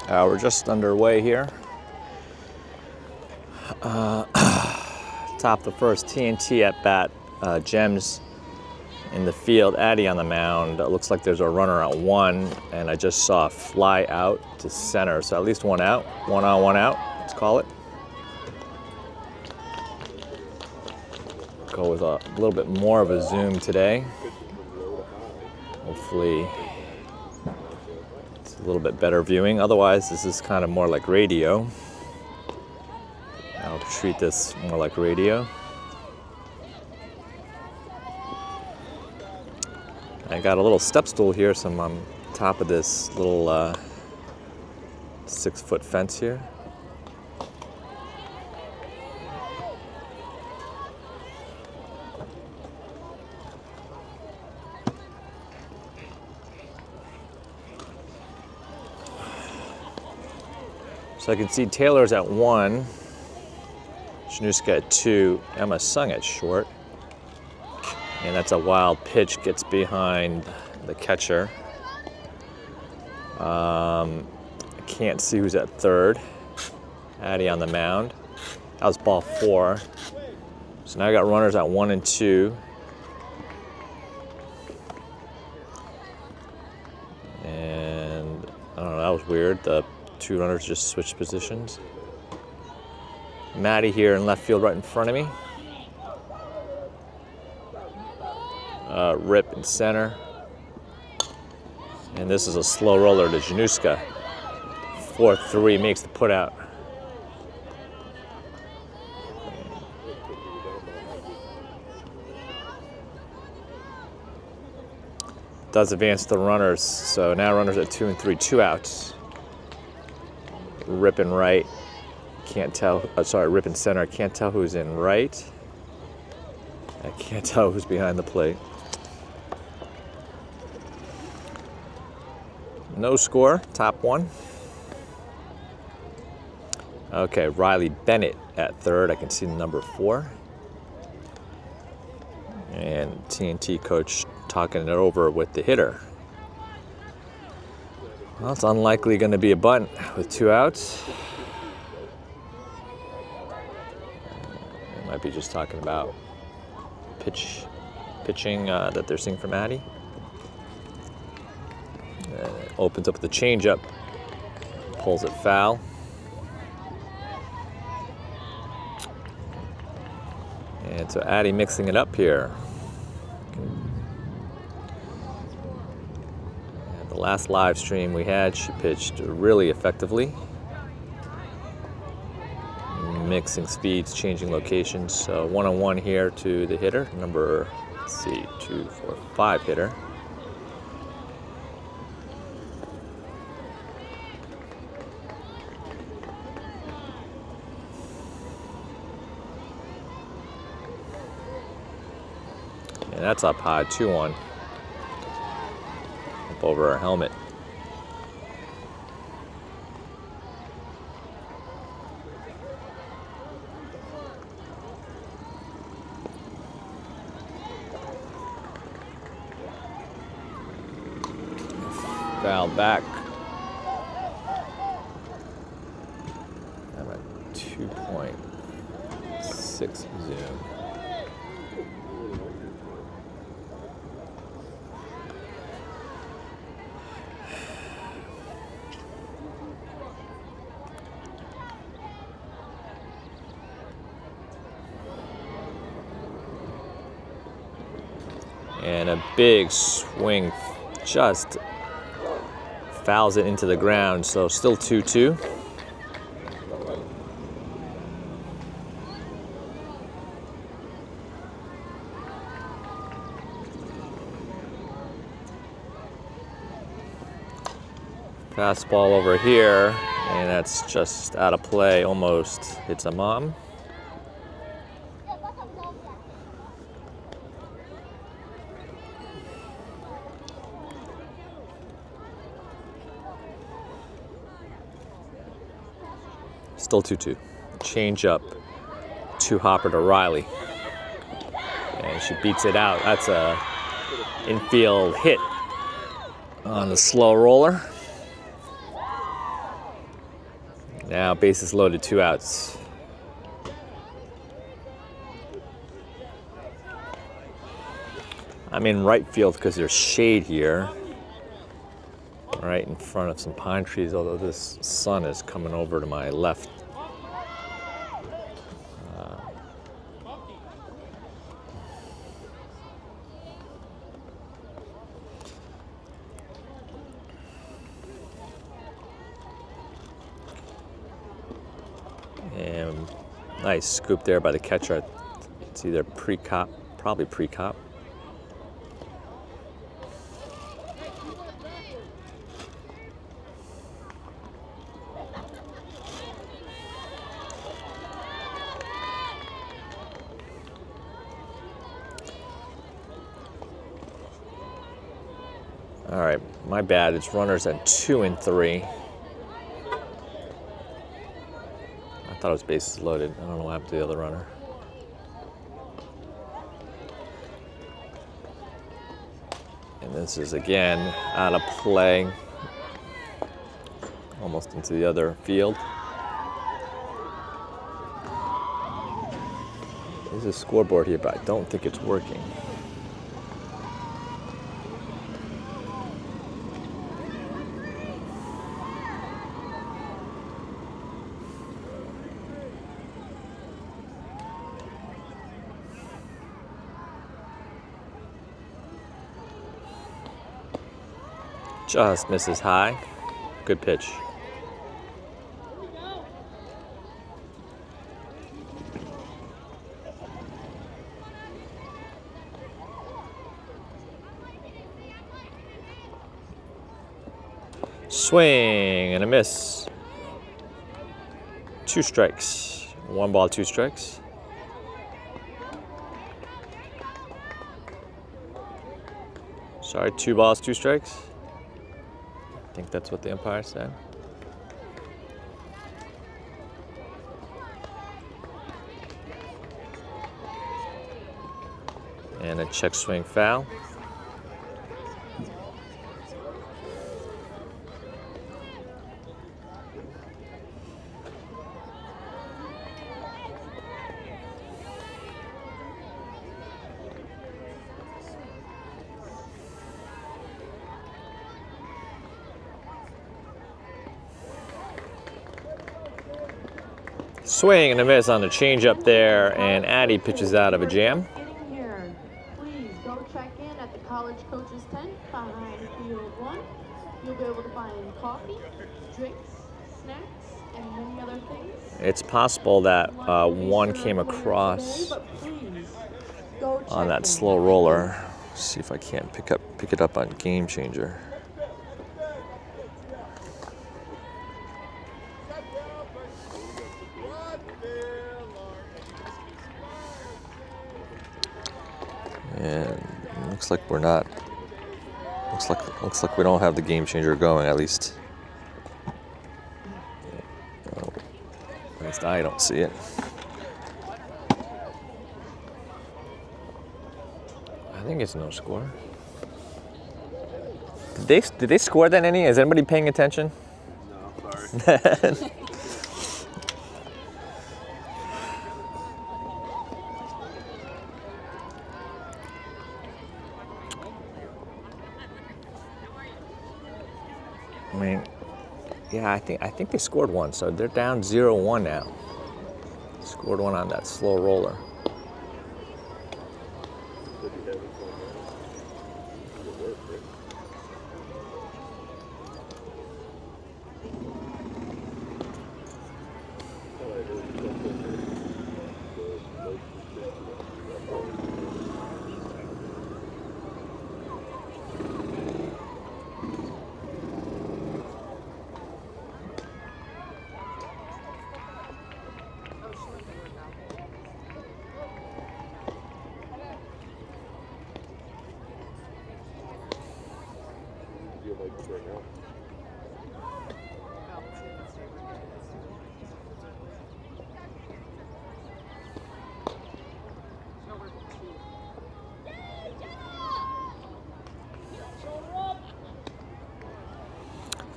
We're just underway here. Top of the first, TNT at bat, Gems in the field, Addy on the mound. It looks like there's a runner at one, and I just saw a fly out to center, so at least one out. One on, one out, let's call it. Go with a little bit more of a zoom today. Hopefully it's a little bit better viewing. Otherwise, this is kind of more like radio. I'll treat this more like radio. I got a little step stool here, so I'm on top of this little 6-foot fence here. So I can see Taylor's at 1, Januska at 2, Emma Sung at short. And that's a wild pitch, gets behind the catcher. I can't see who's at third. Addy on the mound. That was ball 4. So now I got runners at 1 and 2. And I don't know, that was weird. The 2 runners just switched positions. Maddie here in left field right in front of me. Rip in center. And this is a slow roller to Januska. 4-3 makes the put out. Does advance the runners, so now runners at 2 and 3, 2 outs. Rip in right. Can't tell, Rip in center. I can't tell who's in right. I can't tell who's behind the plate. No score, top 1. Okay, Riley Bennett at third. I can see the number 4. And TNT coach talking it over with the hitter. Well, it's unlikely going to be a bunt with 2 outs. They might be just talking about pitching that they're seeing from Addy. Opens up the changeup, pulls it foul. And so Addy mixing it up here. And the last live stream we had, she pitched really effectively. Mixing speeds, changing locations. So 1-on-1 here to the hitter, number, let's see, 2, 4, 5 hitter. And that's up high, 2-1. Up over our helmet. Foul back. I'm at 2.6 zoom. And a big swing, just fouls it into the ground, so still 2-2. Fastball over here, and that's just out of play, almost hits a mom. Still 2-2. Change up to Hopper to Riley. And she beats it out. That's a infield hit on the slow roller. Now bases loaded, 2 outs. I'm in right field because there's shade here, right in front of some pine trees, although this sun is coming over to my left. And nice scoop there by the catcher. It's either pre-cop, probably pre-cop. All right, my bad. It's runners at 2 and 3. I thought it was bases loaded. I don't know what happened to the other runner. And this is again out of play, almost into the other field. There's a scoreboard here, but I don't think it's working. Just misses high. Good pitch. Swing and a miss. 2 strikes. 1 ball, 2 strikes. Sorry, 2 balls, 2 strikes. I think that's what the umpire said. And a check swing foul. Swing and a miss on the changeup there, and Addy pitches out of a jam. Please go check in at the college coaches tent behind field 1. You'll be able to find coffee, drinks, snacks, and many other things. It's possible that one came across on that slow roller. See if I can't pick it up on Game Changer. And it looks like we're not. Looks like we don't have the Game Changer going, at least. At least I don't see it. I think it's no score. Did they score that inning? Is anybody paying attention? No, sorry. I mean, yeah, I think they scored one, so they're down 0-1 now. Scored one on that slow roller.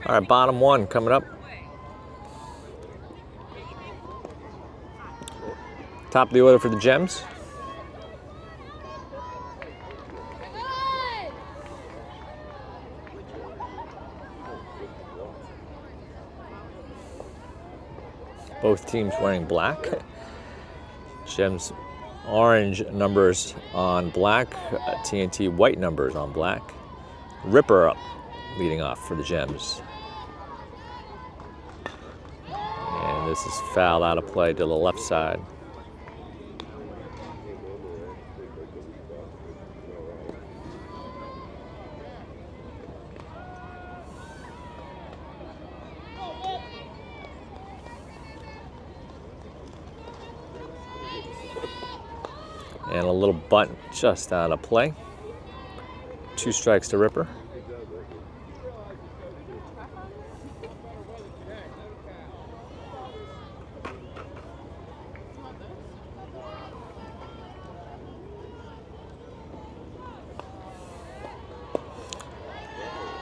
All right, bottom one coming up. Top of the order for the Gems. Both teams wearing black. Gems orange numbers on black, TNT white numbers on black. Ripper up, leading off for the Gems. And this is foul out of play to the left side. And a little bunt just out of play. 2 strikes to Ripper.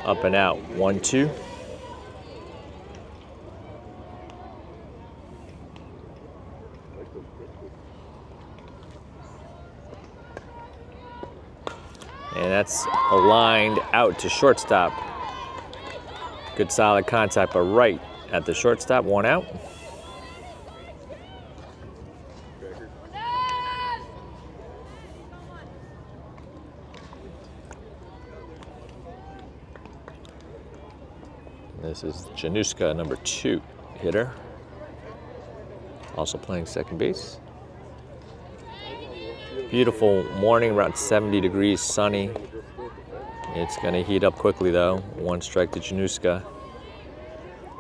Up and out, 1-2. And that's aligned out to shortstop. Good solid contact, but right at the shortstop, 1 out. This is Januska, number 2 hitter. Also playing second base. Beautiful morning, around 70 degrees, sunny. It's going to heat up quickly though. 1 strike to Januska.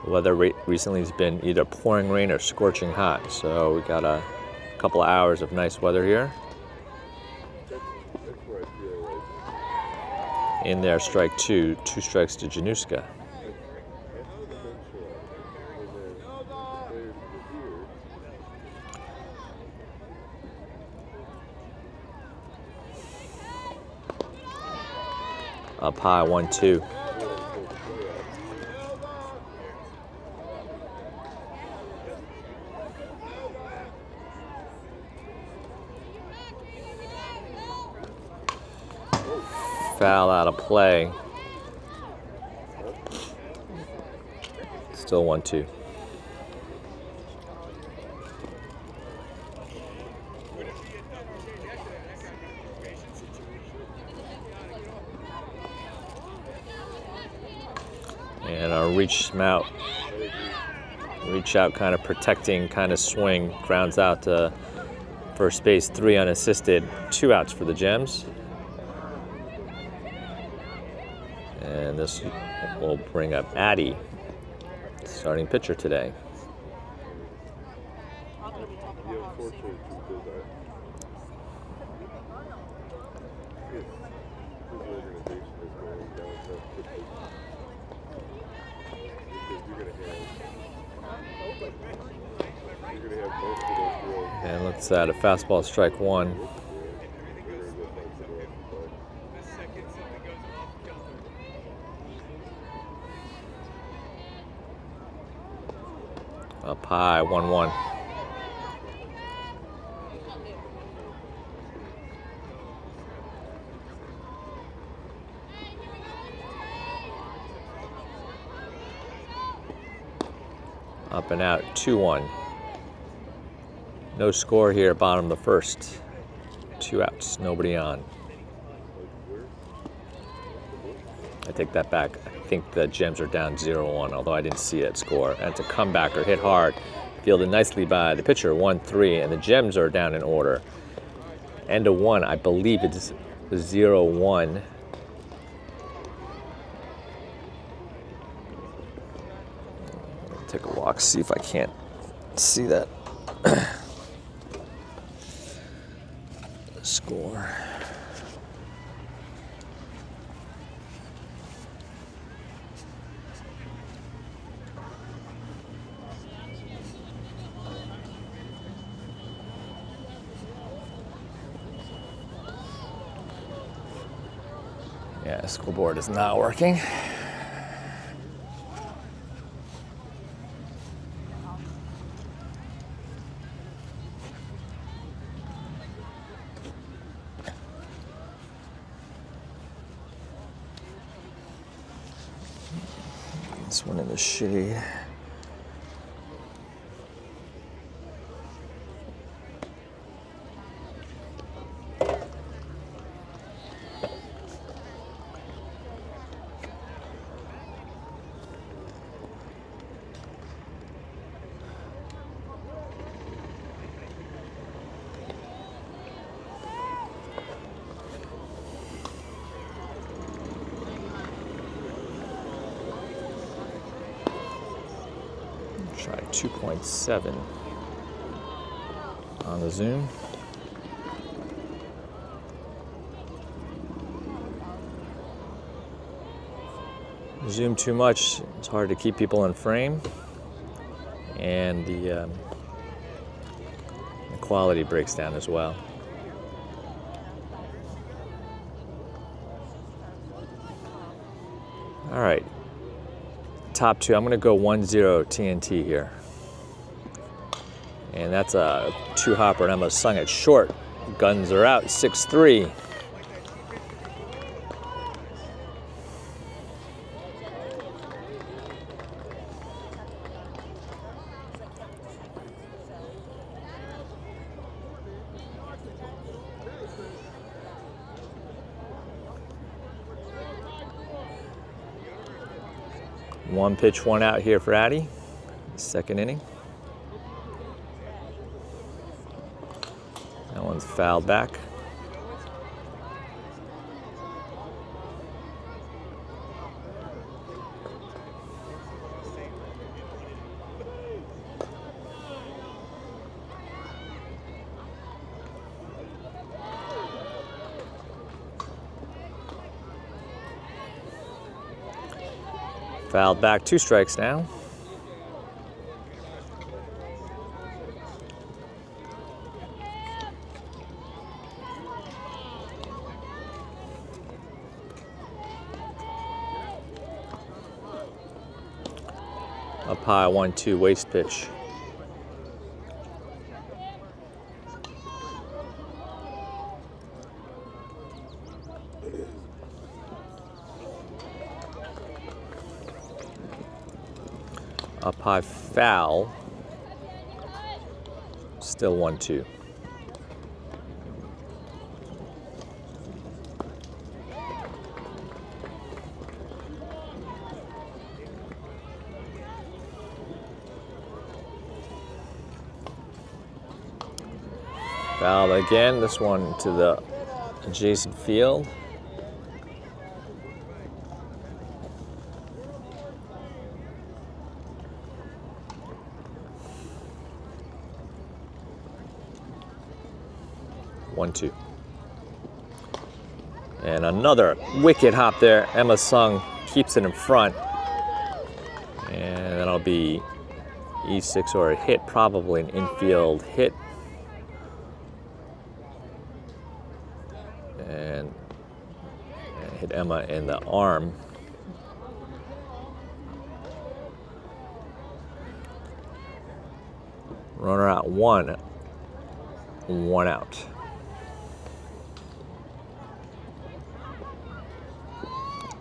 Weather recently has been either pouring rain or scorching hot, so we got a couple of hours of nice weather here. In there, strike 2, 2 strikes to Januska. Up high, 1-2. Foul out of play. Still 1-2. And a reach out kind of protecting kind of swing, grounds out to first base, 3 unassisted, 2 outs for the Gems. And this will bring up Addy, starting pitcher today. And looks at a fastball, strike 1. Up high, 1-1. Up and out, 2-1. No score here, bottom of the first. 2 outs, nobody on. I take that back. I think the Gems are down 0-1, although I didn't see that score. That's a comebacker, hit hard, fielded nicely by the pitcher, 1-3, and the Gems are down in order. End of 1, I believe it's 0-1. Take a walk, see if I can't see that score. Yeah, the scoreboard is not working. This one in the shade. Try 2.7 on the zoom. Zoom too much, it's hard to keep people in frame, and the quality breaks down as well. All right. Top two, I'm going to go 1-0 TNT here. And that's a two hopper, and Emma Sung it short. Guns are out, 6-3. One pitch, one out here for Addie, second inning. That one's fouled back. Fouled back, 2 strikes now. Up high, 1-2, waste pitch. Up high, foul. Still 1-2. Foul again, this one to the adjacent field. 1-2. And another wicked hop there. Emma Sung keeps it in front. And that'll be E6 or a hit, probably an infield hit. And hit Emma in the arm. Runner out, 1 out.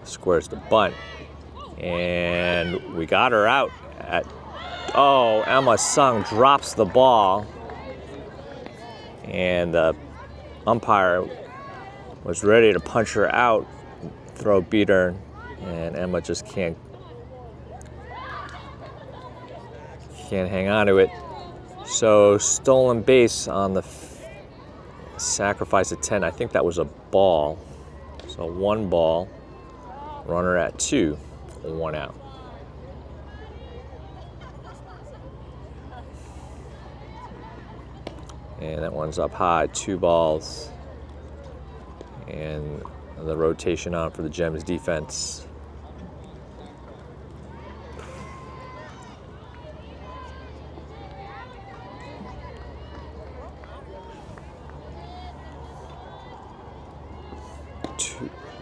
Squares the bunt, and we got her out at, oh, Emma Sung drops the ball, and the umpire was ready to punch her out, throw beat her, and Emma just can't hang on to it. So stolen base on the sacrifice at 10. I think that was a ball. So 1 ball. Runner at 2, 1 out. And that one's up high, 2 balls. And the rotation on for the Gems defense.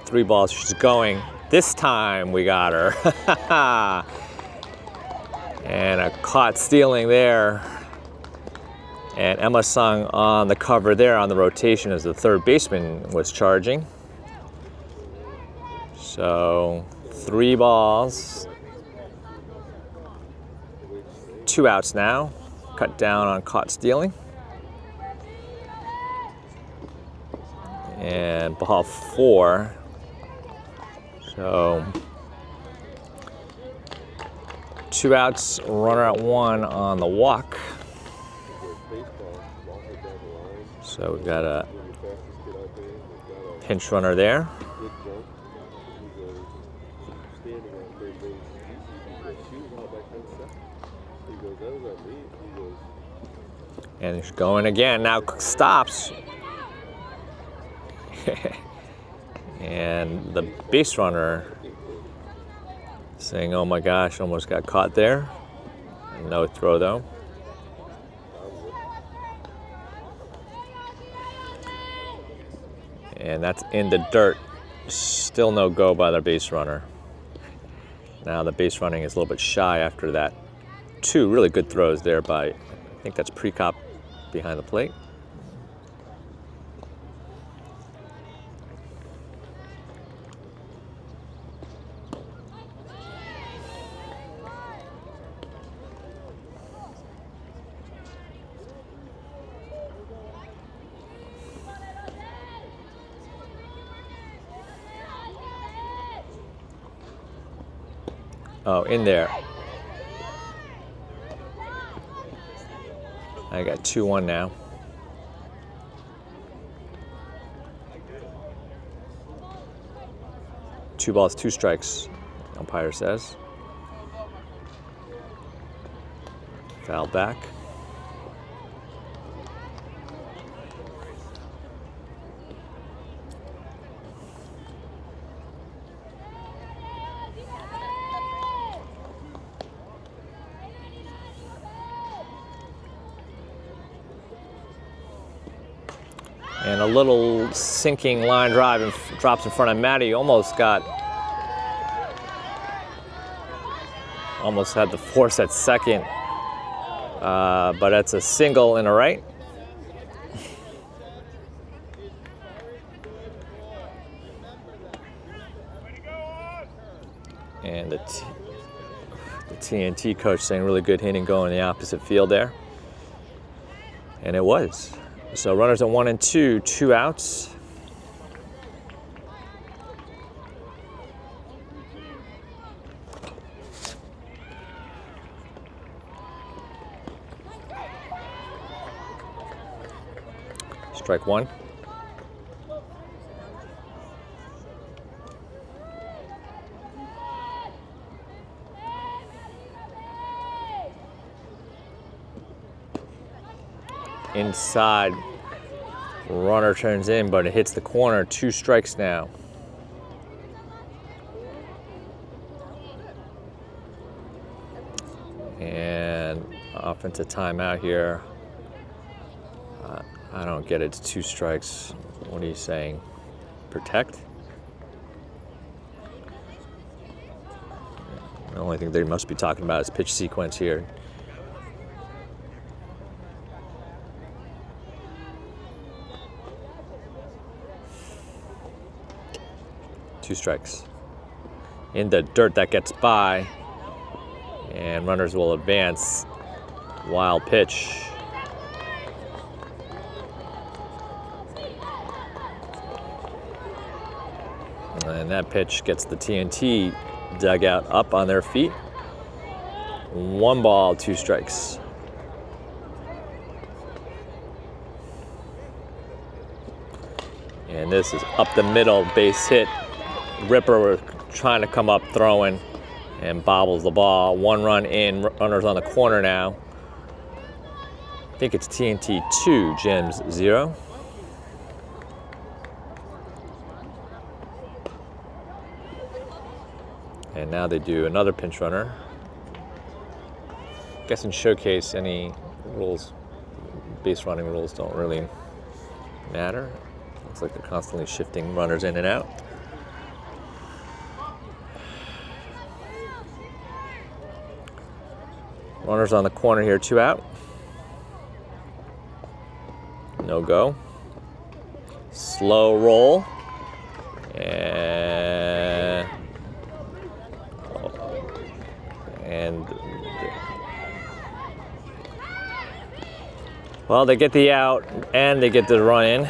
Three balls, she's going. This time we got her. And a caught stealing there. And Emma Sung on the cover there on the rotation as the third baseman was charging. So 3 balls. 2 outs now. Cut down on caught stealing. And ball 4. So 2 outs, runner at 1 on the walk. So we've got a pinch runner there. And he's going again. Now stops. And the base runner saying, "Oh my gosh, almost got caught there." No throw though. And that's in the dirt. Still no go by the base runner. Now the base running is a little bit shy after that. 2 really good throws there by, I think that's pre-cop behind the plate. Oh, in there. I got 2-1 now. Two balls, 2 strikes, umpire says. Foul back. And a little sinking line drive and drops in front of Matty. Almost had the force at second. But it's a single and a right. And the TNT coach saying really good hitting going in the opposite field there. And it was. So runners at 1 and 2, 2 outs. Strike 1. Inside, runner turns in, but it hits the corner. 2 strikes now. And offensive timeout here. I don't get it. It's 2 strikes. What are you saying? Protect? The only thing they must be talking about is pitch sequence here. Two strikes. In the dirt, that gets by, and runners will advance. Wild pitch. And that pitch gets the TNT dugout up on their feet. 1 ball, 2 strikes. And this is up the middle, base hit. Ripper trying to come up throwing and bobbles the ball. 1 run in, runners on the corner now. I think it's TNT 2, Gems 0. And now they do another pinch runner. I guess in Showcase, any rules, base running rules don't really matter. Looks like they're constantly shifting runners in and out. Runners on the corner here, 2 out. No go. Slow roll. And Well, they get the out and they get the run in.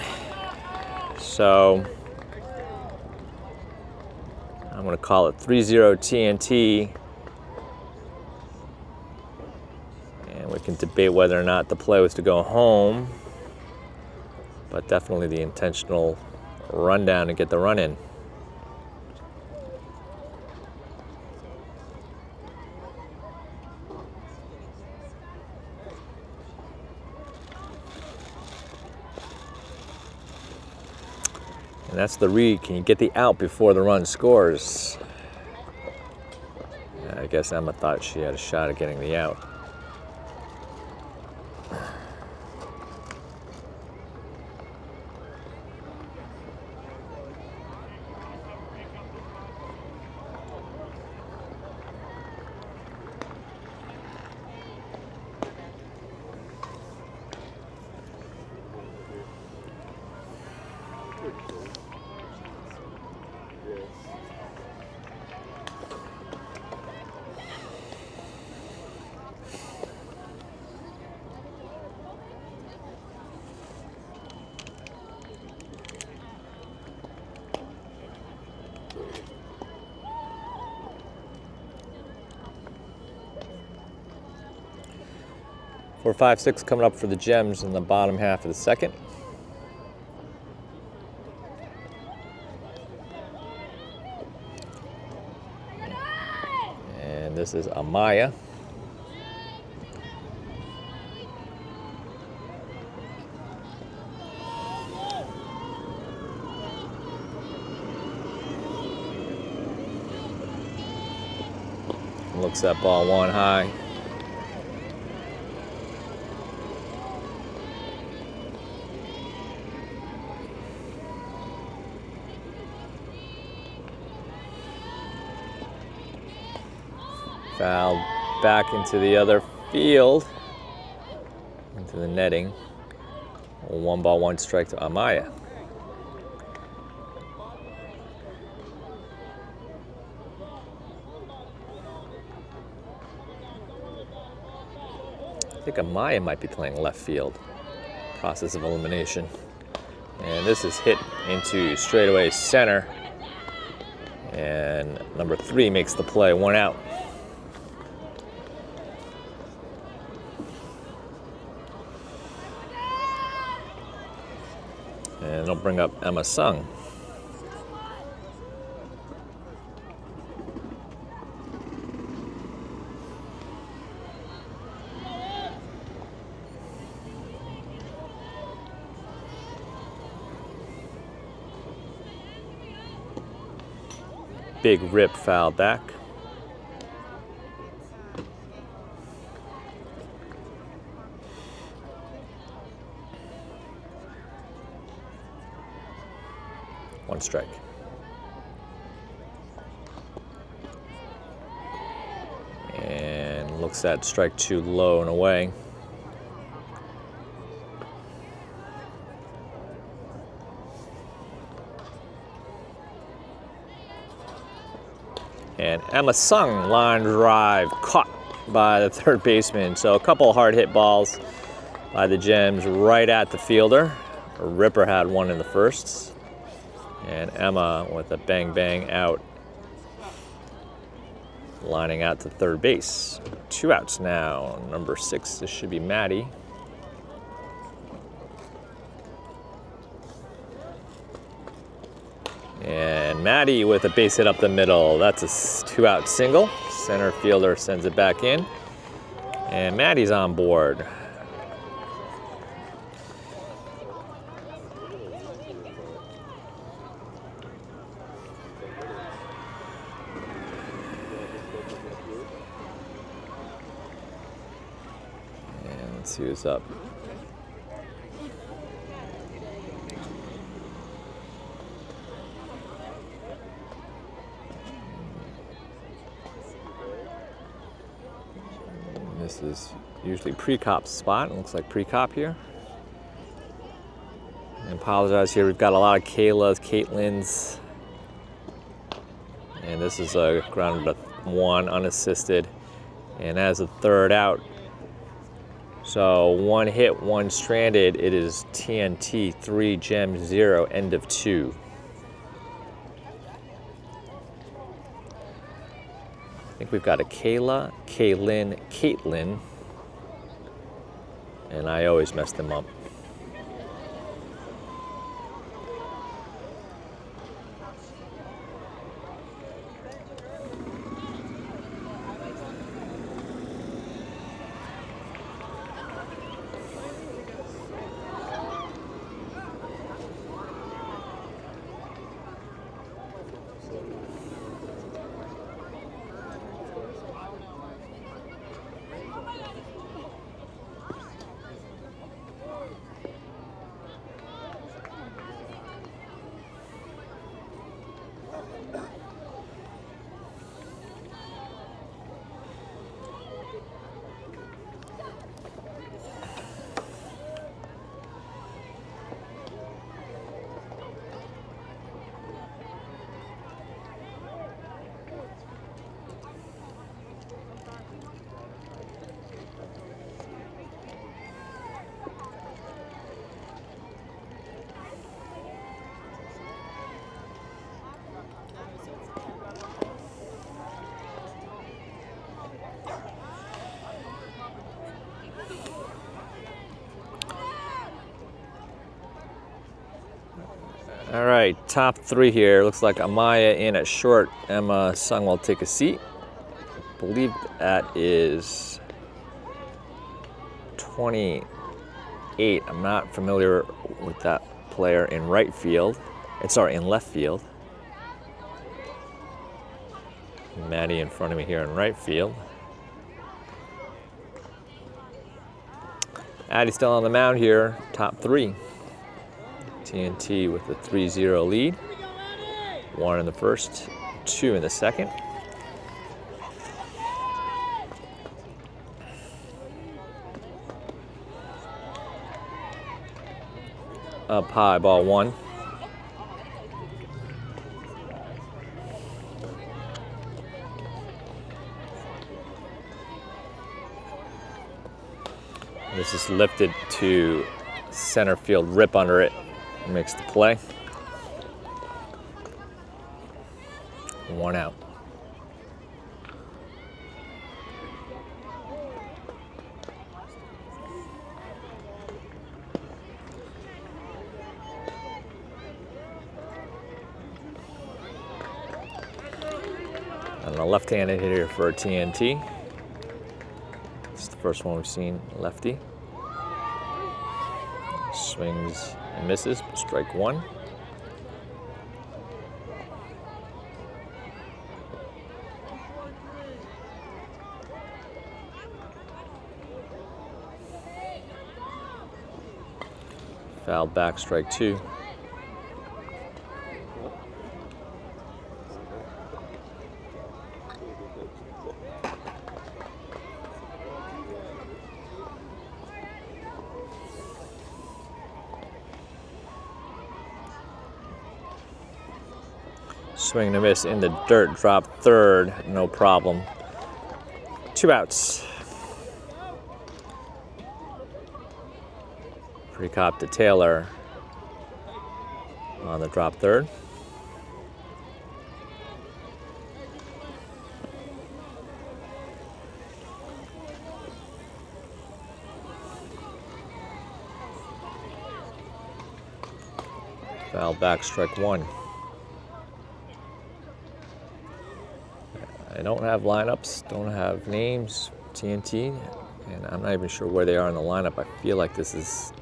So I'm going to call it 3-0 TNT. And we can debate whether or not the play was to go home, but definitely the intentional rundown to get the run in. And that's the read. Can you get the out before the run scores? I guess Emma thought she had a shot at getting the out. Four, 5, 6 coming up for the Gems in the bottom half of the second. And this is Amaya. Looks that ball one high. Foul back into the other field, into the netting. 1 ball, 1 strike to Amaya. I think Amaya might be playing left field. Process of elimination. And this is hit into straightaway center. And number 3 makes the play, 1 out. And it'll bring up Emma Sung. Big rip foul back. One strike. And looks at strike 2 low and away. And Emma Sung, line drive, caught by the third baseman. So a couple hard hit balls by the Gems right at the fielder. Ripper had one in the first. And Emma with a bang bang out, lining out to third base. 2 outs now. Number 6, this should be Maddie. And Maddie with a base hit up the middle. That's a 2-out single. Center fielder sends it back in. And Maddie's on board. And let's see who's up. This is usually pre-cop's spot. It looks like pre-cop here. I apologize here. We've got a lot of Kayla's, Caitlin's. And this is a grounded to 1 unassisted. And as a third out, So 1 hit, 1 stranded. It is TNT 3, Gem 0, end of 2. I think we've got a Kayla, Kaylin, Caitlin, and I always mess them up. All right, top 3 here. Looks like Amaya in at short. Emma Sung will take a seat. I believe that is 28. I'm not familiar with that player in right field. Sorry, in left field. Maddie in front of me here in right field. Addie's still on the mound here, top 3. TNT with a 3-0 lead. 1 in the first, 2 in the second. Up high, ball 1. This is lifted to center field, rip under it. Makes the play. 1 out. And a left-handed hitter for TNT. It's the first one we've seen, lefty. Swings and misses, strike 1. Fouled back, strike 2. Swing and a miss in the dirt, drop third, no problem. 2 outs. Pre-cop to Taylor on the drop third. Foul back, strike 1. I don't have lineups, don't have names, TNT, and I'm not even sure where they are in the lineup. I feel like this is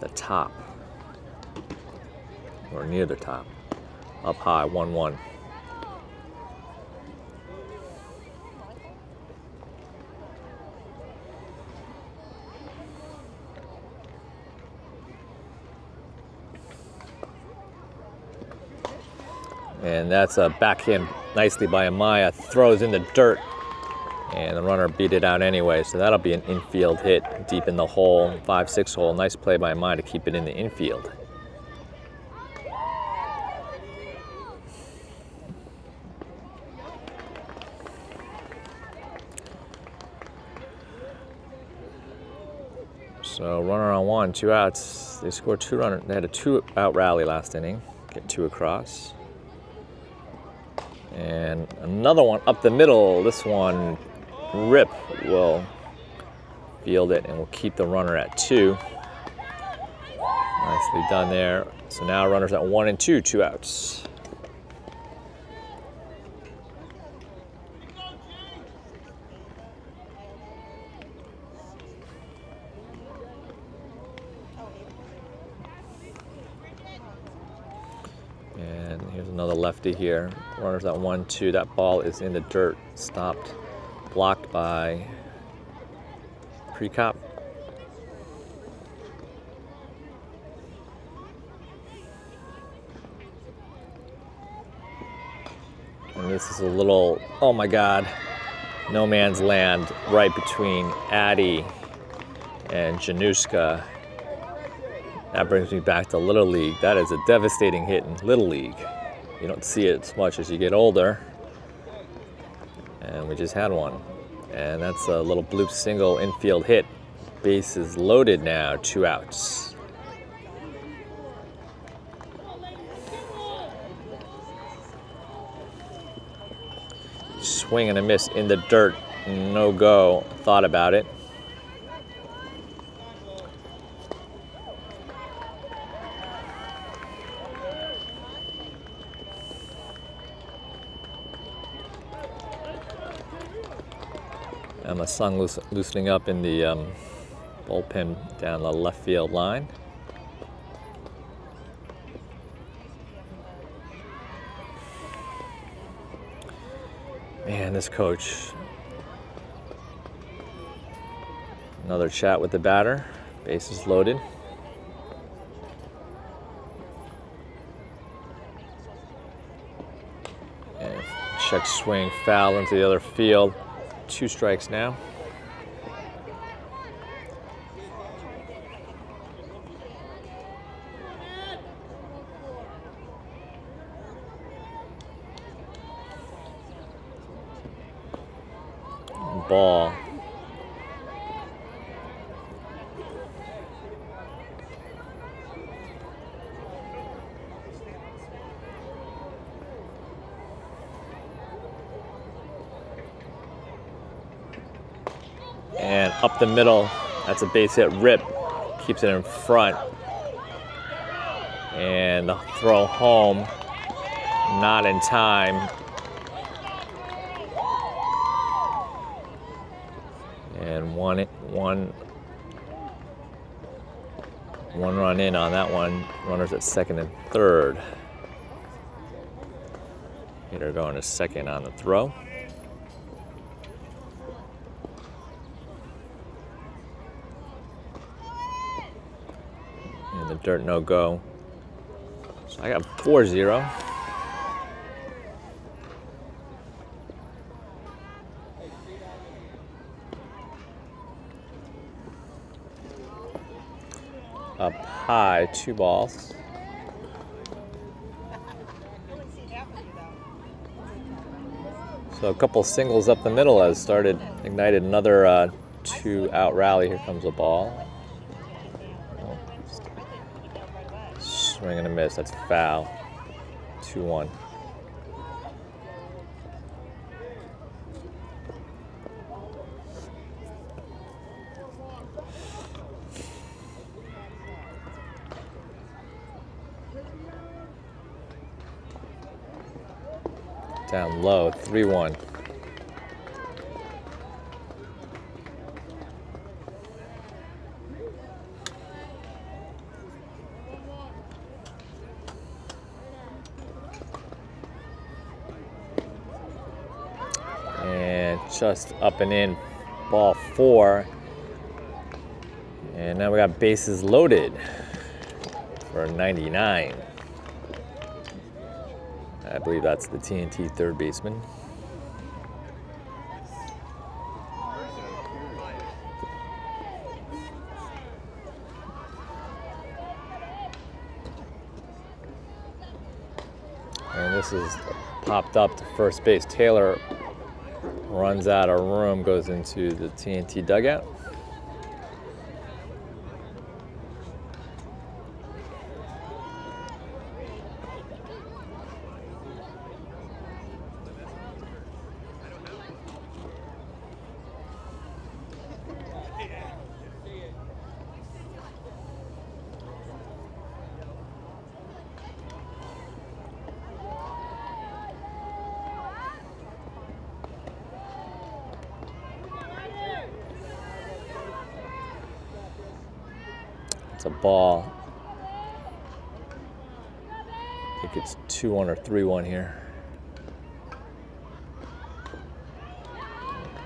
the top, or near the top. Up high, 1-1. And that's a backhand nicely by Amaya, throws in the dirt, and the runner beat it out anyway, so that'll be an infield hit deep in the hole, 5-6 hole. Nice play by Amaya to keep it in the infield. So runner on one, 2 outs. They scored 2 runners. They had a 2-out rally last inning. Get 2 across. And another one up the middle. This one, Rip will field it and will keep the runner at 2. Nicely done there. So now runners at 1 and 2, 2 outs. And here's another lefty here. Runners at 1, 2. That ball is in the dirt. Stopped, blocked by Precop. And this is a little, oh my God, no man's land right between Addy and Januska. That brings me back to Little League. That is a devastating hit in Little League. You don't see it as much as you get older. And we just had one. And that's a little bloop single infield hit. Bases loaded now, 2 outs. Swing and a miss in the dirt, no go. Thought about it. And my son loosening up in the bullpen down the left field line. Man, this coach. Another chat with the batter. Bases loaded. And check swing, foul into the other field. 2 strikes now. Ball. And up the middle, that's a base hit. Rip keeps it in front. And the throw home, not in time. And one run in on that one. Runners at 2nd and 3rd. Hitter going to 2nd on the throw. And the dirt no go. So I got 4-0. Up high, 2 balls. So a couple singles up the middle has ignited another 2-out rally. Here comes a ball. Swing and a miss, that's foul. 2-1. Down low, 3-1. And just up and in, ball 4. And now we got bases loaded for 99. I believe that's the TNT third baseman. And this is popped up to first base. Taylor runs out of room, goes into the TNT dugout. It's a ball. I think it's 2-1 or 3-1 here.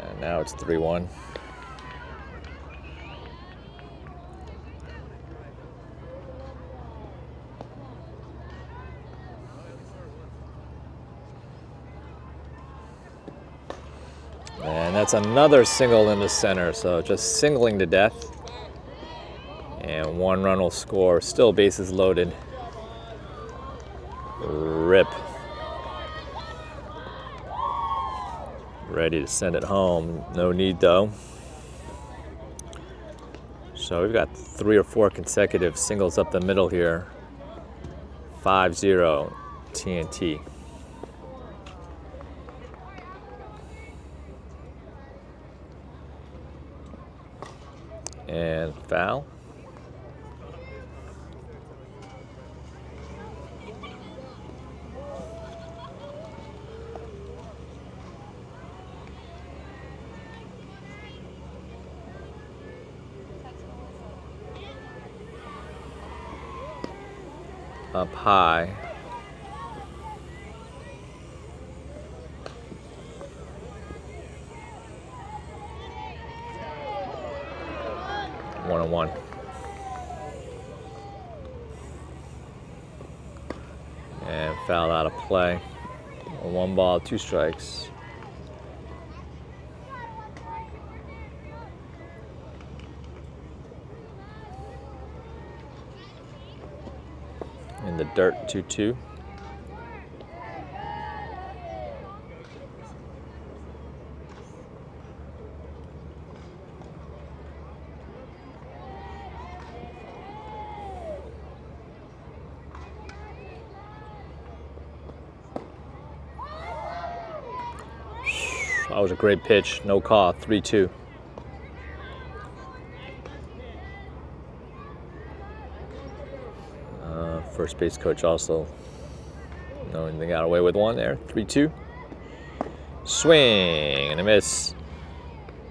And now it's 3-1. And that's another single in the center, so just singling to death. And 1 run will score, still bases loaded. Rip. Ready to send it home, no need though. So we've got 3 or 4 consecutive singles up the middle here. 5-0 TNT. And foul. Up high. One on one. And foul out of play. 1 ball, 2 strikes. In the dirt, 2-2. That was a great pitch, no call, 3-2. First base coach also knowing they got away with 1 there, 3-2. Swing and a miss.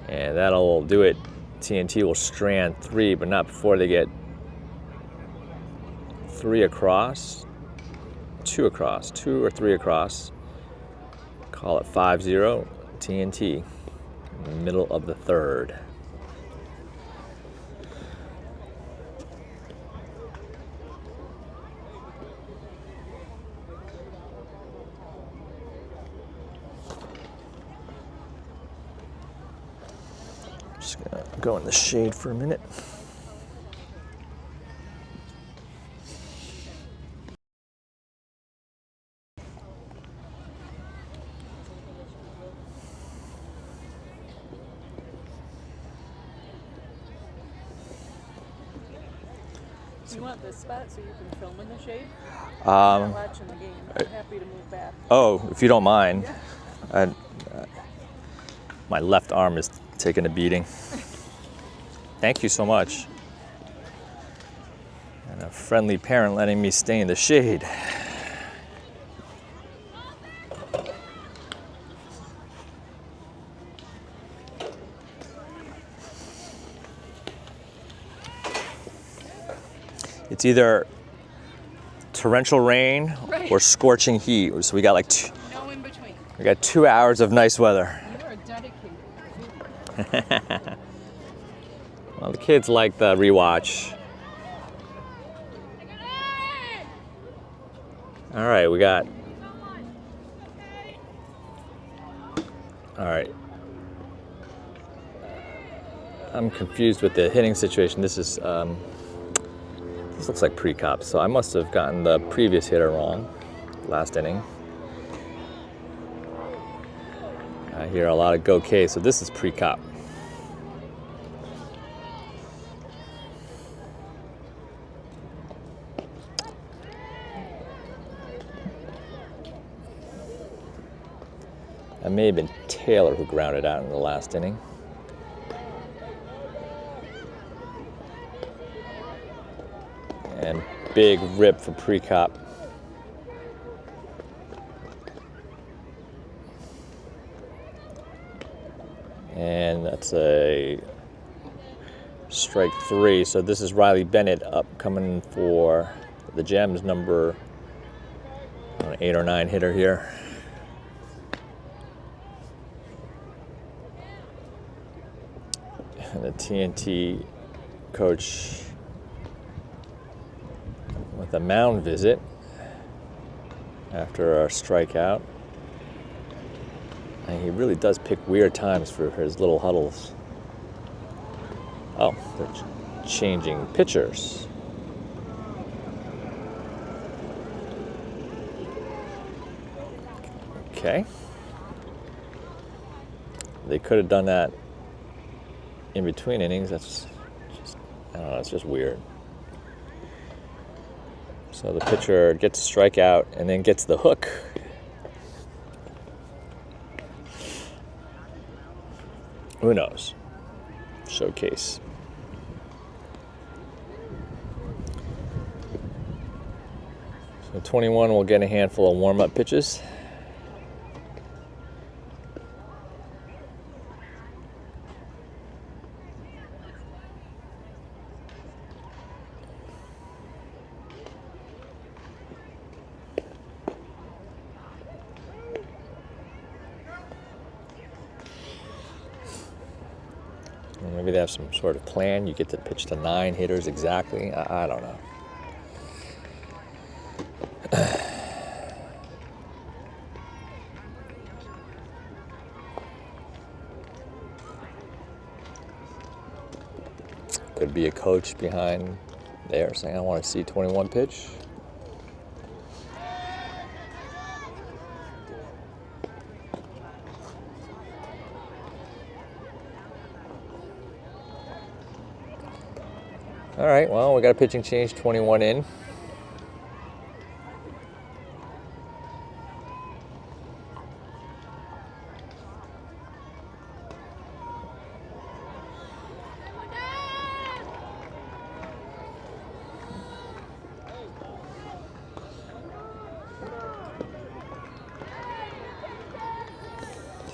And that'll do it. TNT will strand 3, but not before they get 3 across, 2 across, 2 or 3 across. Call it 5-0 TNT, in the middle of the 3rd. Just gonna go in the shade for a minute. Do you want this spot so you can film in the shade? I'm not watching the game. I'm happy to move back. Oh, if you don't mind. Yeah. My left arm is taking a beating. Thank you so much. And a friendly parent letting me stay in the shade. It's either torrential rain or scorching heat. So we got like No in between. we got 2 hours of nice weather. You are dedicated. Well, the kids like the rewatch. All right, we got. All right. I'm confused with the hitting situation. This is. This looks like pre-cop, so I must have gotten the previous hitter wrong, last inning. I hear a lot of go K, so this is pre-cop. That may have been Taylor who grounded out in the last inning. And big rip for pre-cop. And that's a strike 3. So this is Riley Bennett up coming for the Gems, number 8 or 9 hitter here. And the TNT coach with a mound visit after our strikeout. And he really does pick weird times for his little huddles. Oh, they're changing pitchers. Okay. They could have done that in between innings. That's just, I don't know, it's just weird. So the pitcher gets a strikeout and then gets the hook. Who knows? Showcase. So 21 will get a handful of warm-up pitches. Maybe they have some sort of plan. You get to pitch to 9 hitters exactly. I don't know. Could be a coach behind there saying, I want to see 21 pitch. All right, well, we got a pitching change, 21 in.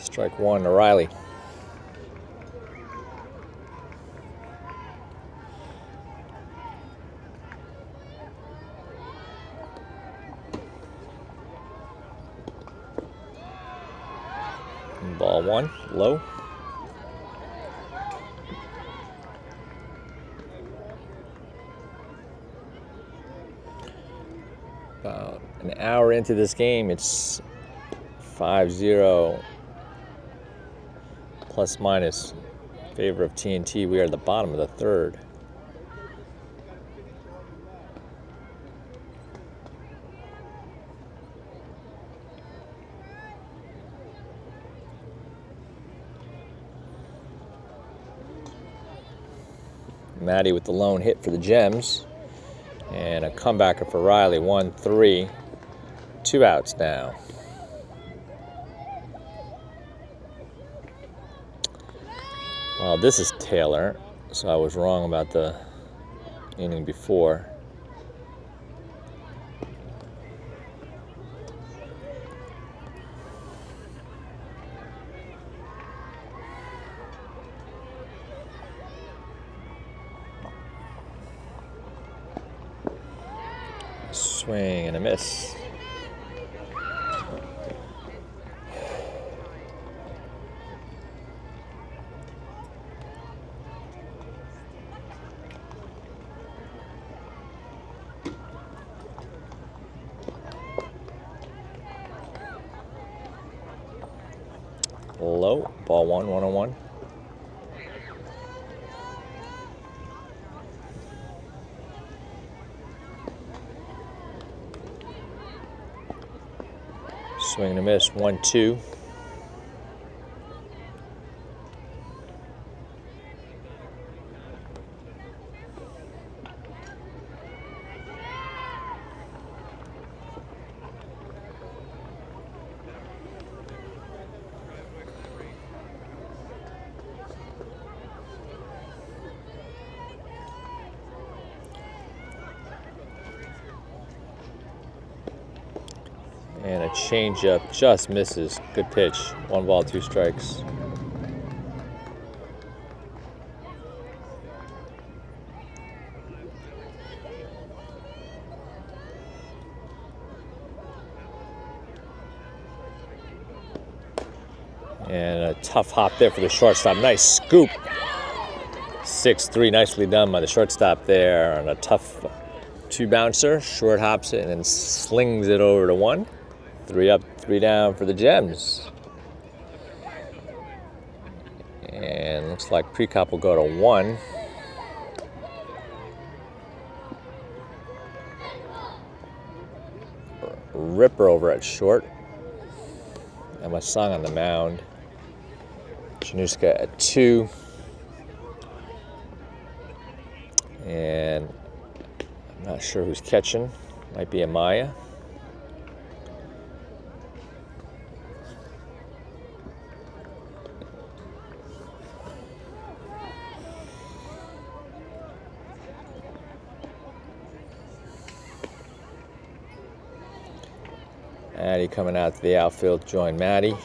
Strike 1 to Riley. Ball 1, low. About an hour into this game, it's 5-0 plus minus in favor of TNT. We are at the bottom of the third. Maddie with the lone hit for the Gems. And a comebacker for Riley. 1-3. 2 outs now. Well, this is Taylor. So I was wrong about the inning before. Swing and a miss. Low, ball 1, 1-1. Swing and a miss, 1-2. And a changeup just misses. Good pitch. 1 ball, 2 strikes. And a tough hop there for the shortstop. Nice scoop. 6-3, nicely done by the shortstop there. And a tough 2-bouncer. Short hops it and then slings it over to 1. 3 up, 3 down for the Gems. And looks like Precop will go to 1. Ripper over at short. And my song on the mound. Januska at 2. And I'm not sure who's catching. Might be Amaya. Maddie coming out to the outfield, join Maddie.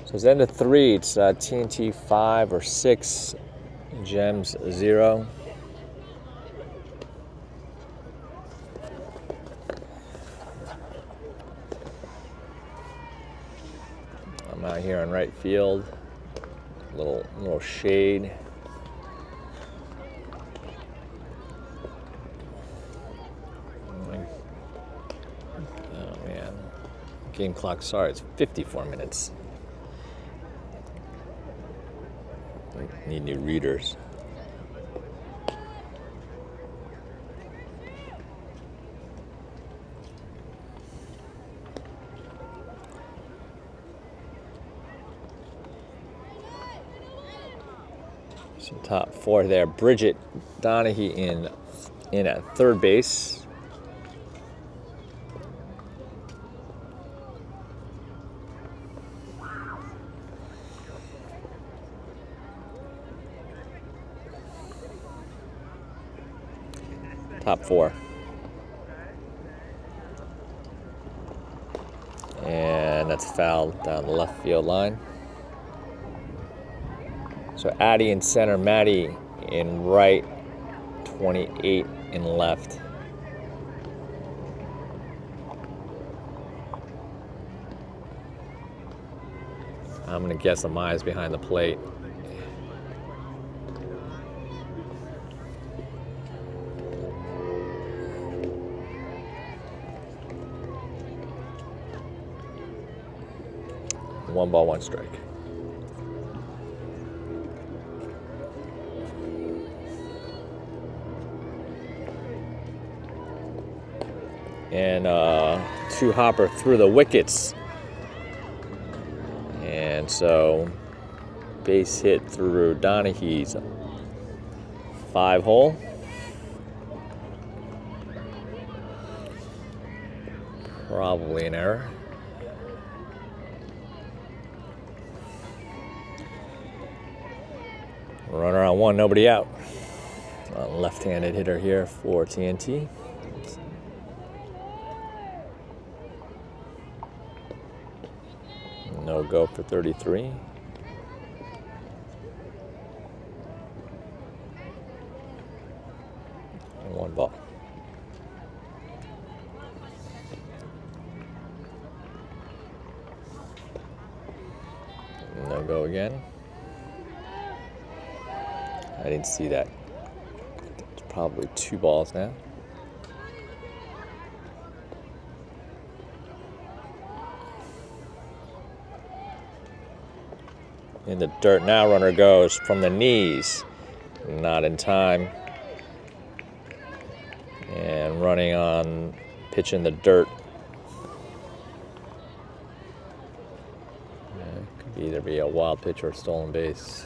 So it's end of 3. It's TNT 5 or 6, Gems 0. I'm out here on right field. Little shade. Oh man. Game clock, sorry, it's 54 minutes. Need new readers. So top 4 there. Bridget Donahue in at third base. Top 4. And that's fouled down the left field line. So Addie in center, Maddie in right, 28 in left. I'm gonna guess Amaya's behind the plate. One ball, one strike. And 2-hopper through the wickets. And so base hit through Donahue's 5-hole. Probably an error. Runner on 1, nobody out. Left-handed hitter here for TNT. No go for 33. And 1 ball. No go again. I didn't see that. It's probably 2 balls now. In the dirt now, runner goes from the knees. Not in time. And running on pitch in the dirt. Could either be a wild pitch or a stolen base.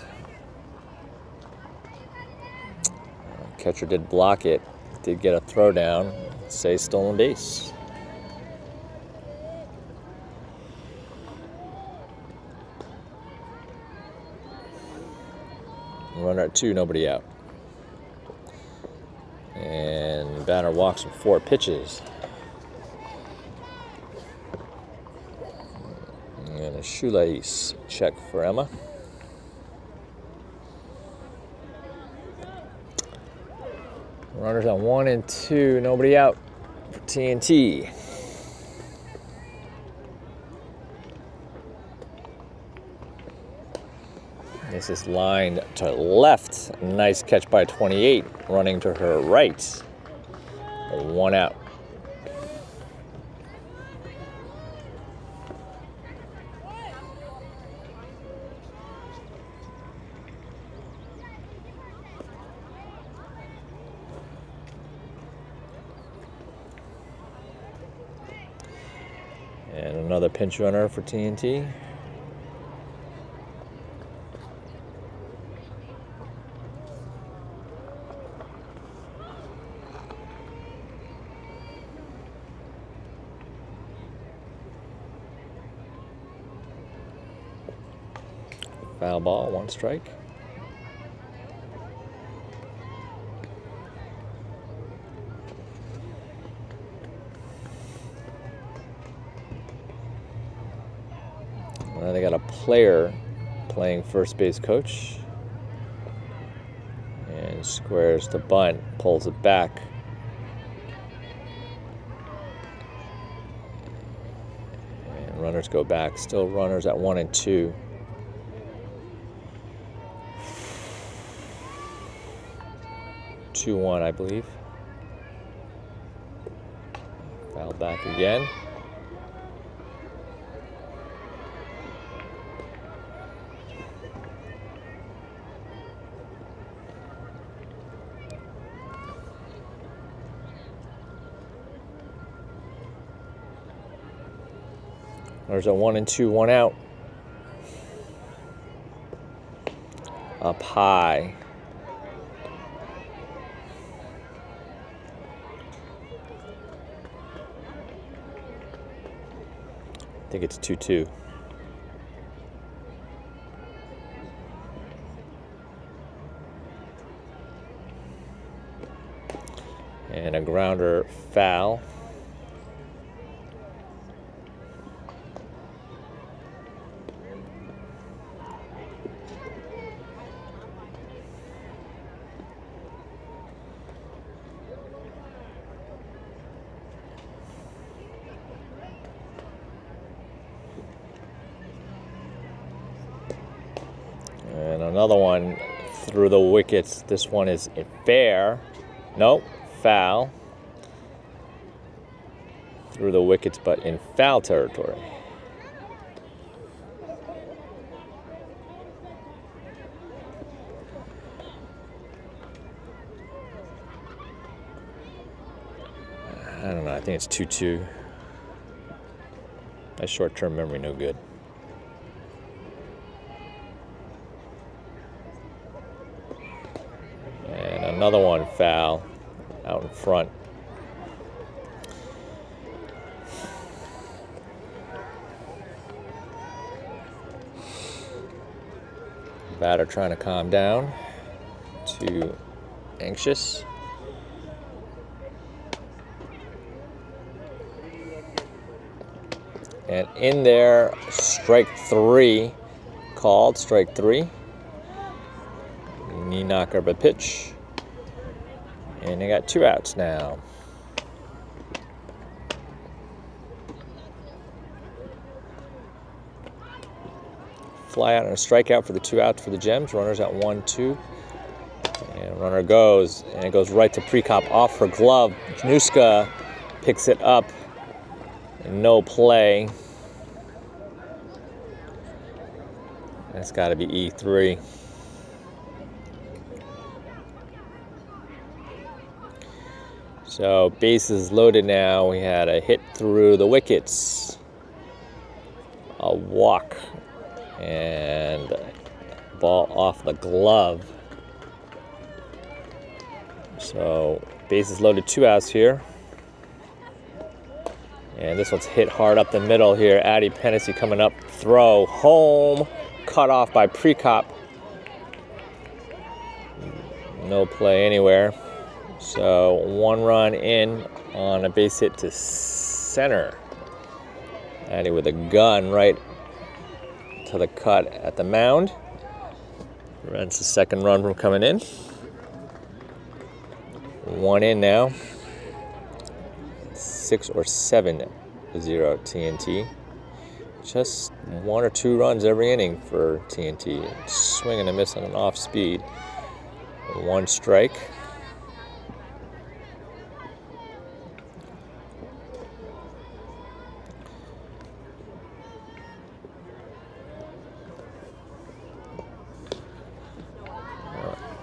Catcher did block it. Did get a throw down. Say stolen base. Runner at 2, nobody out. And the batter walks with 4 pitches. a shoelace check for Emma. Runners on 1 and 2, nobody out for TNT. This is lined to left. Nice catch by 28, running to her right. 1 out. And another pinch runner for TNT. Foul ball, 1 strike. Now they got a player playing first base coach. And squares the bunt, pulls it back. And runners go back. Still runners at 1 and 2. Two-one, I believe. Foul back again. There's a 1 and 2, 1 out. Up high. I think it's 2-2. And a grounder foul. And another one through the wickets. This one is fair. Nope, foul. Through the wickets, but in foul territory. I don't know, I think it's 2-2. My short-term memory, no good. Another one foul out in front. Batter trying to calm down. Too anxious. And in there, strike 3 called, strike 3. Knee knocker of a pitch. And they got 2 outs now. Fly out and a strikeout for the 2 outs for the Gems. Runners at 1-2. And runner goes, and it goes right to Prekop off her glove. Januska picks it up. And no play. That's got to be E3. So bases loaded now. We had a hit through the wickets, a walk, and ball off the glove. So bases loaded, 2 outs here. And this one's hit hard up the middle here. Addie Pennessy coming up, throw home, cut off by Prekop. No play anywhere. So 1 run in on a base hit to center. Addie with a gun right to the cut at the mound. Prevents the second run from coming in. 1 in now. 6 or 7-0 TNT. Just 1 or 2 runs every inning for TNT. Swing and a miss on an off speed. 1 strike.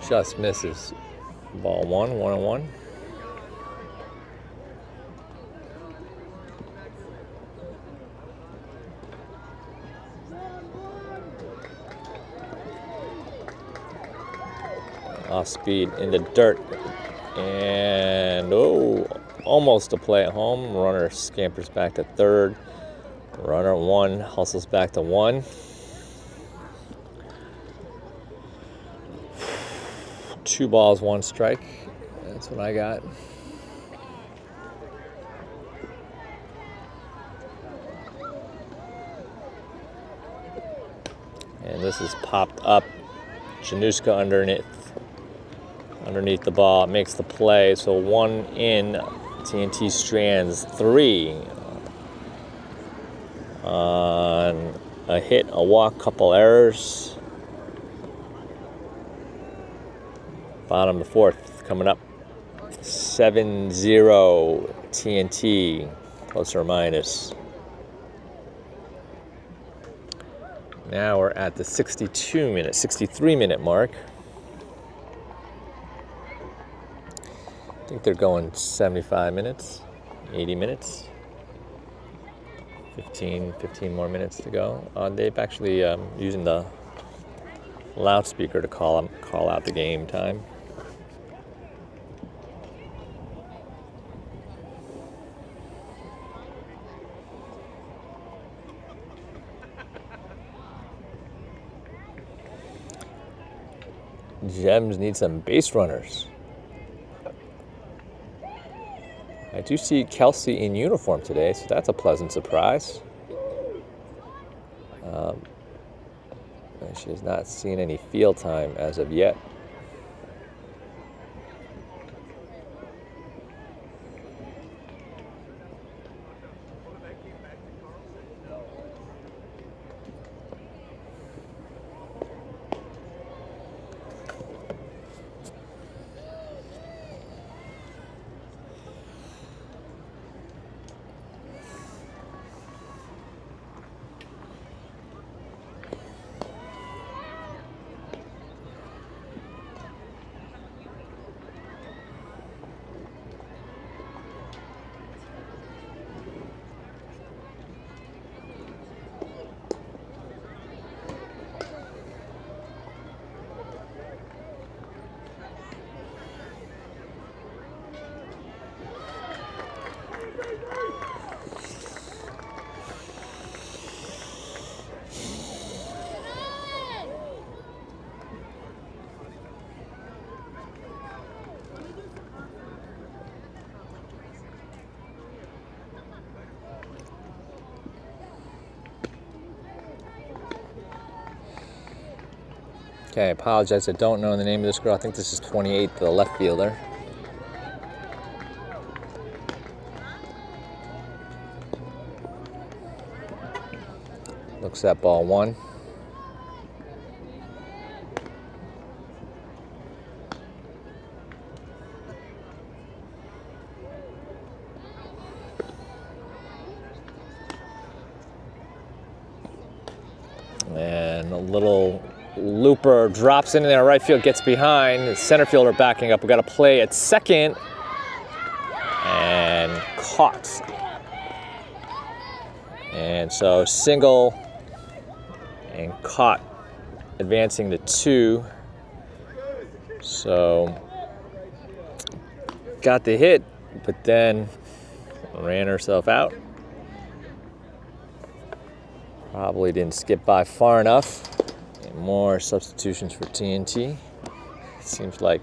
Just misses. Ball 1, 1-1. Off speed in the dirt. And almost a play at home. Runner scampers back to third. Runner 1 hustles back to 1. Two balls, 1 strike. That's what I got. And this is popped up. Januska underneath the ball. It makes the play. So 1 in. TNT strands 3 on a hit, a walk, couple errors. Bottom of the 4th coming up. 7-0 TNT, plus or minus. Now we're at the 63-minute mark. I think they're going 75 minutes, 80 minutes. 15 more minutes to go. They've actually using the loudspeaker to call out the game time. Gems need some base runners. I do see Kelsey in uniform today, so that's a pleasant surprise. She has not seen any field time as of yet. Okay, I apologize. I don't know the name of this girl. I think this is 28, the left fielder. Looks at ball 1. And a little looper drops into there, right field gets behind, the center fielder backing up. We got a play at second, and caught. And so single and caught, advancing to 2. So got the hit, but then ran herself out. Probably didn't skip by far enough. More substitutions for TNT. Seems like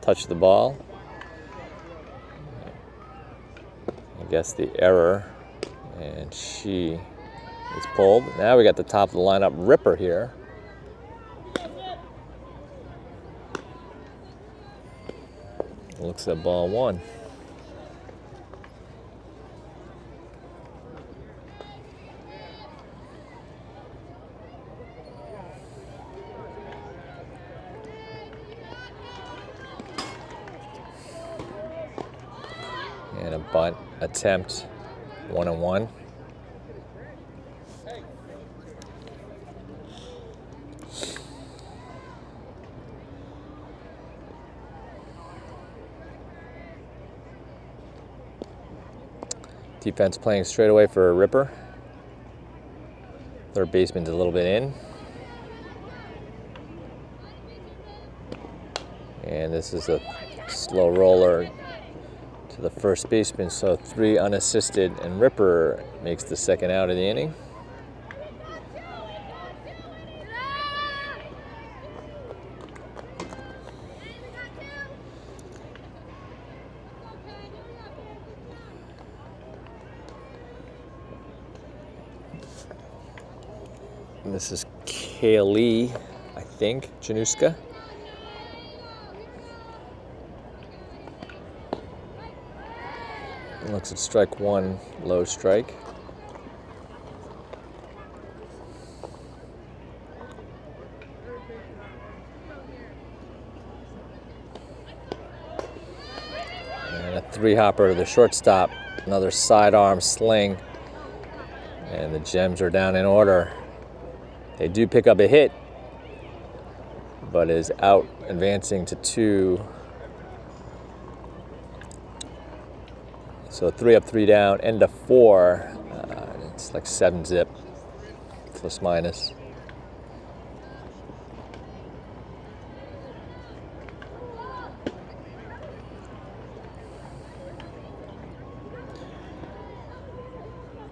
touched the ball. I guess the error, and she It's pulled. Now we got the top of the lineup Ripper here. Looks at ball one. And a bunt attempt, 1-1. Defense playing straight away for a Ripper. Third baseman's a little bit in. And this is a slow roller to the first baseman, so 3 unassisted, and Ripper makes the second out of the inning. And this is Kaylee, I think, Januska. Looks at strike one, low strike. And a 3-hopper to the shortstop. Another sidearm sling. And the Gems are down in order. They do pick up a hit, but is out, advancing to 2. So 3 up, 3 down, end of 4. It's like 7-zip, plus minus.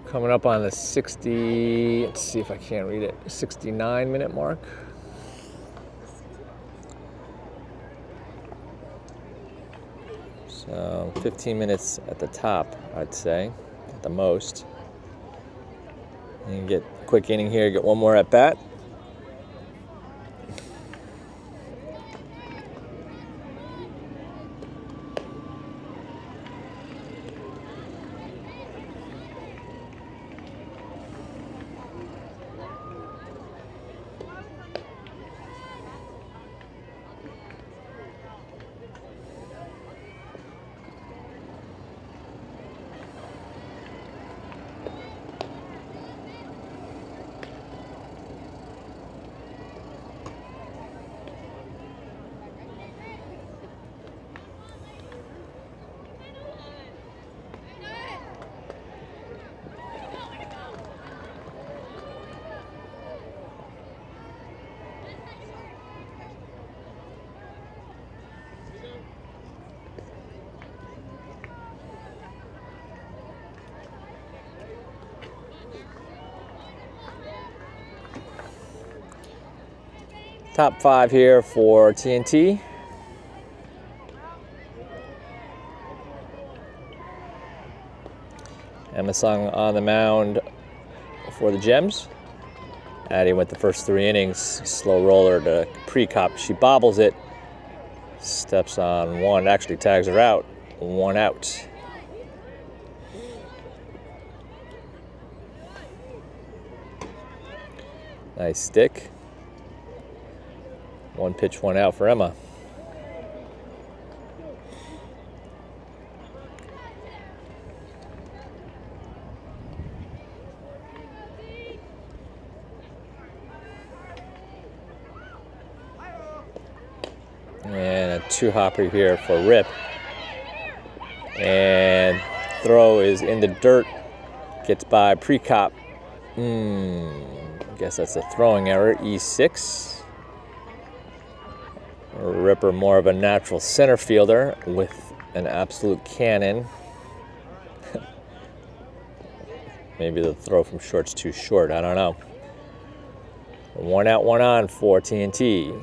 Coming up on the 60, let's see if I can't read it, 69-minute mark. So 15 minutes at the top, I'd say, at the most. You can get a quick inning here, get one more at bat. Top 5 here for TNT. Emma Sung on the mound for the Gems. Addie went the first 3 innings. Slow roller to pre-cop. She bobbles it. Steps on 1. Actually tags her out. 1 out. Nice stick. 1 pitch, 1 out for Emma. And a 2-hopper here for Rip. And throw is in the dirt. Gets by pre-cop. I guess that's a throwing error. E6. Ripper more of a natural center fielder with an absolute cannon. Maybe the throw from short's too short, I don't know. 1 out, 1 on for TNT.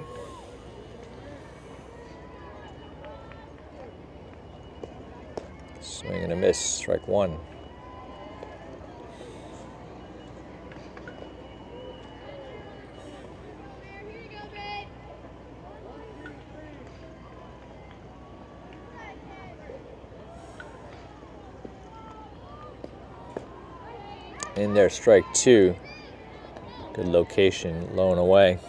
Swing and a miss, strike 1. In there, strike two. Good location, low and away.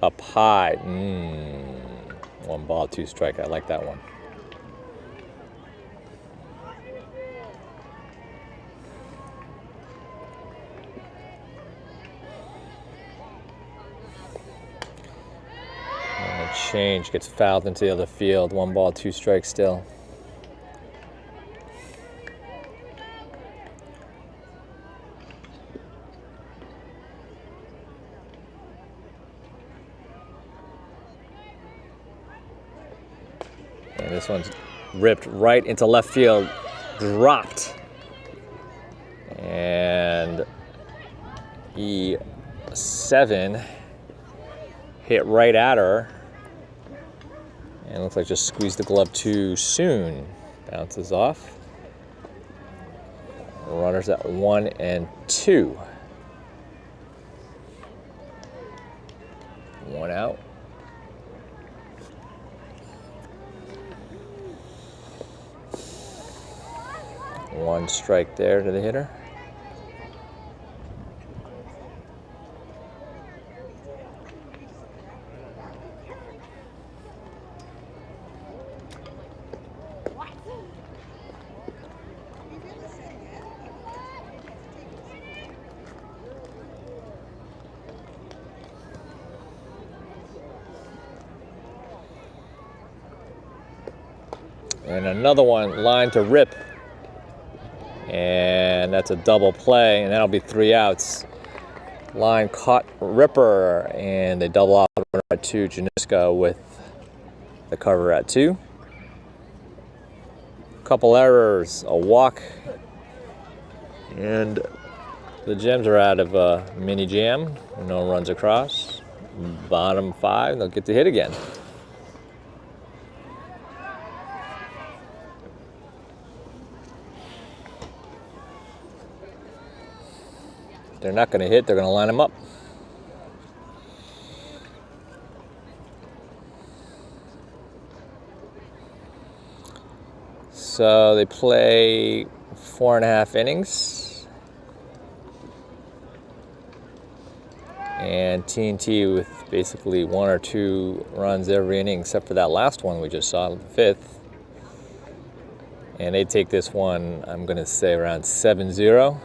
Up high. 1 ball, 2 strike. I like that one. And a change, gets fouled into the other field. 1 ball, 2 strikes still. And this one's ripped right into left field, dropped. And E7 hit right at her. And looks like just squeezed the glove too soon. Bounces off. Runners at 1 and 2. 1 out. One strike there to the hitter. And another one, line to rip. And that's a double play, and that'll be 3 outs. Line caught Ripper, and they double off the runner at 2. Janiska with the cover at 2. Couple errors, a walk, and the Gems are out of a mini jam. No runs across. Bottom 5, they'll get to hit again. They're not going to hit, they're going to line them up. So they play 4.5 innings. And TNT with basically 1 or 2 runs every inning, except for that last one we just saw, the 5th. And they take this one, I'm going to say around 7-0.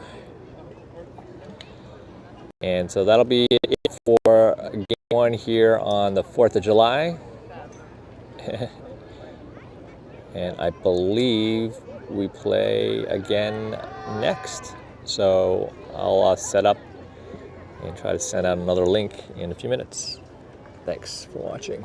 And so that'll be it for game 1 here on the 4th of July. And I believe we play again next. So I'll set up and try to send out another link in a few minutes. Thanks for watching.